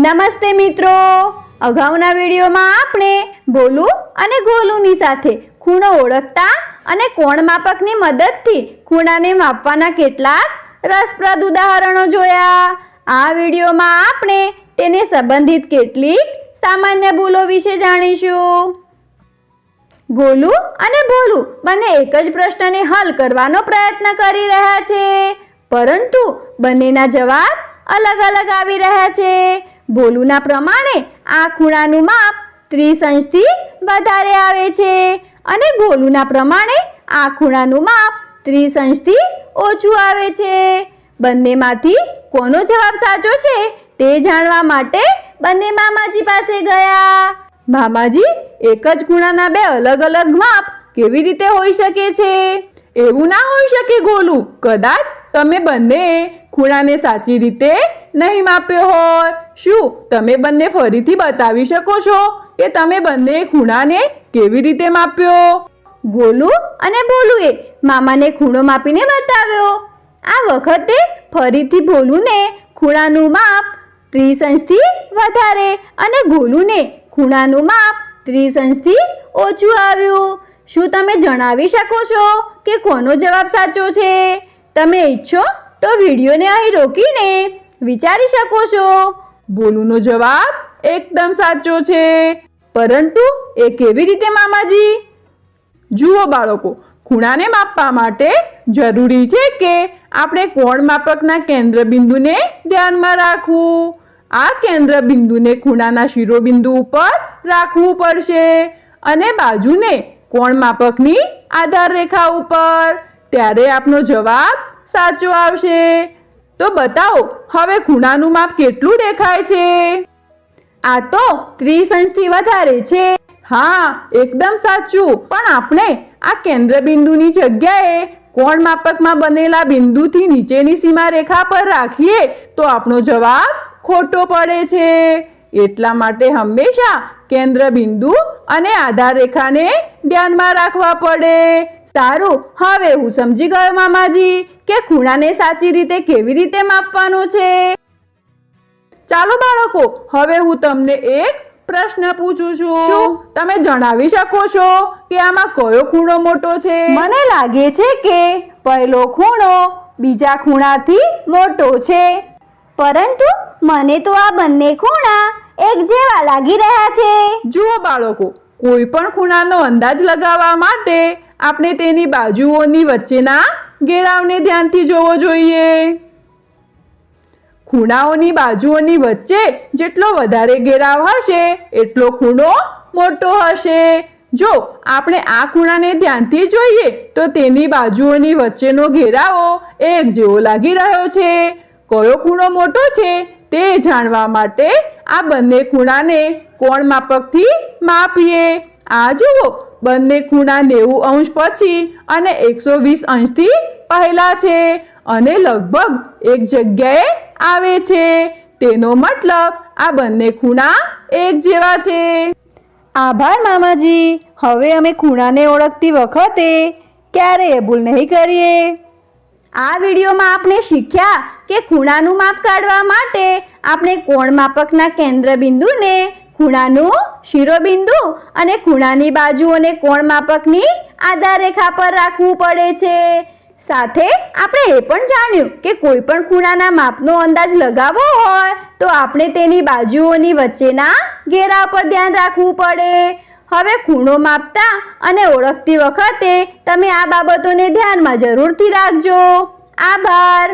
નમસ્તે મિત્રો, અગાઉના વિડીયોમાં આપણે બોલું અને ગોલુંની સાથે ખૂણો ઓળખતા અને કોણ માપકની મદદથી ખૂણાને માપવાના કેટલાક રસપ્રદ ઉદાહરણો જોયા। આ વિડીયોમાં આપણે તેને સંબંધિત કેટલીક સામાન્ય ભૂલો વિશે જાણીશું। ગોલું અને ભોલું બંને એક જ પ્રશ્નને હલ કરવાનો પ્રયત્ન કરી રહ્યા છે, પરંતુ બંનેના જવાબ અલગ અલગ આવી રહ્યા છે। ભોલુના પ્રમાણે આ ખૂણાનું માપ 30 અંશથી વધારે આવે છે અને ગોલુના પ્રમાણે આ ખૂણાનું માપ 30 અંશથી ઓછું આવે છે। બંનેમાંથી કોનો જવાબ સાચો છે તે જાણવા માટે બંને મામાજી પાસે ગયા। મામાજી, એક જ ખૂણાના બે અલગ અલગ માપ કેવી રીતે હોઈ શકે છે? એવું ના હોઈ શકે ગોલું, કદાચ તમે બંને ખૂણાને સાચી રીતે નહીં માપ્યો હોય। શું તમે બંને ફરીથી બતાવી શકો છો કે તમે બંને ખૂણાને કેવી રીતે માપ્યો? ગોલું અને ભોલુએ મામાને ખૂણો માપીને બતાવ્યો। આ વખતે ફરીથી ભોલુને ખૂણાનું માપ 30 અંશથી વધારે અને ગોલુને ખૂણાનું માપ 30 અંશથી ઓછું આવ્યું। શું તમે જણાવી શકો છો કે કોનો જવાબ સાચો છે? તમે ઈચ્છો તો વિડીયોને અહીં રોકીને વિચારી શકો છો। ભોલુનો જવાબ એકદમ સાચો છે, પરંતુ એ કેવી રીતે મામાજી? જુઓ બાળકો, ખૂણાને માપવા માટે જરૂરી છે કે આપણે કોણ માપકના કેન્દ્ર બિંદુને ધ્યાનમાં રાખવું। આ કેન્દ્ર બિંદુને ખૂણાના શિરોબિંદુ ઉપર રાખવું પડશે અને બાજુને કોણ માપકની આધાર રેખા ઉપર, ત્યારે આપણો જવાબ સાચો આવશે। તો બતાવો, હવે ખૂણાનું માપ કેટલું દેખાય છે? આ તો 30 અંશથી વધારે છે। હા, એકદમ સાચું, પણ આપણે આ કેન્દ્ર બિંદુની જગ્યાએ કોણ માપકમાં બનેલા બિંદુથી નીચેની સીમા રેખા પર રાખીએ તો આપણો જવાબ ખોટો પડે છે। એટલા માટે હંમેશા કેન્દ્ર બિંદુ અને આધાર રેખાને ધ્યાનમાં રાખવા પડે। સારું, હવે હું સમજી ગયો મામાજી કે ખૂણાને સાચી રીતે કેવી રીતે માપવાનો છે। ચાલો બાળકો, હવે હું તમને એક પ્રશ્ન પૂછું છું। શું તમે જણાવી શકો છો કે આમાં કયો ખૂણો મોટો છે? મને લાગે છે કે પહેલો ખૂણો બીજા ખૂણાથી મોટો છે, પરંતુ મને તો આ બંને ખૂણા એક જેવા લાગી રહ્યા છે। જુઓ બાળકો, કોઈ પણ ખૂણાનો અંદાજ લગાવવા માટે આપણે તેની બાજુઓની વચ્ચેના ઘેરાવને ધ્યાનથી જોવો જોઈએ। ખૂણાઓની બાજુઓની વચ્ચે જેટલો વધારે ઘેરાવ હશે એટલો ખૂણો મોટો હશે। જો આપણે આ ખૂણાને ધ્યાનથી જોઈએ તો તેની બાજુઓની વચ્ચેનો ઘેરાવો એક જેવો લાગી રહ્યો છે। કયો ખૂણો મોટો છે તે જાણવા માટે આ બંને ખૂણાને કોણ માપકથી માપીએ। આ જુઓ, બંને ખૂણા 90 અંશ પછી અને 120 અંશથી પહેલા છે અને લગભગ એક જગ્યાએ આવે છે। તેનો મતલબ આ બંને ખૂણા એક જેવા છે। આભાર મામાજી, હવે અમે ખૂણાને ઓળખતી વખતે ક્યારેય ભૂલ નહીં કરીએ। આ વિડીયોમાં આપણે શીખ્યા કે ખૂણાનું માપ કાઢવા માટે આપણે કોણ માપકના કેન્દ્ર બિંદુને ખૂણાનું શિરોબિંદુ અને ખૂણાની બાજુઓને કોણ માપકની આધાર રેખા પર રાખવું પડે છે। સાથે આપણે એ પણ જાણ્યું કે કોઈ પણ ખૂણાના માપનો અંદાજ લગાવવો હોય તો આપણે તેની બાજુઓની વચ્ચેના ઘેરાવ પર ધ્યાન રાખવું પડે। હવે ખૂણો માપતા અને ઓળખતી વખતે તમે આ બાબતોને ધ્યાનમાં જરૂરથી રાખજો। આભાર।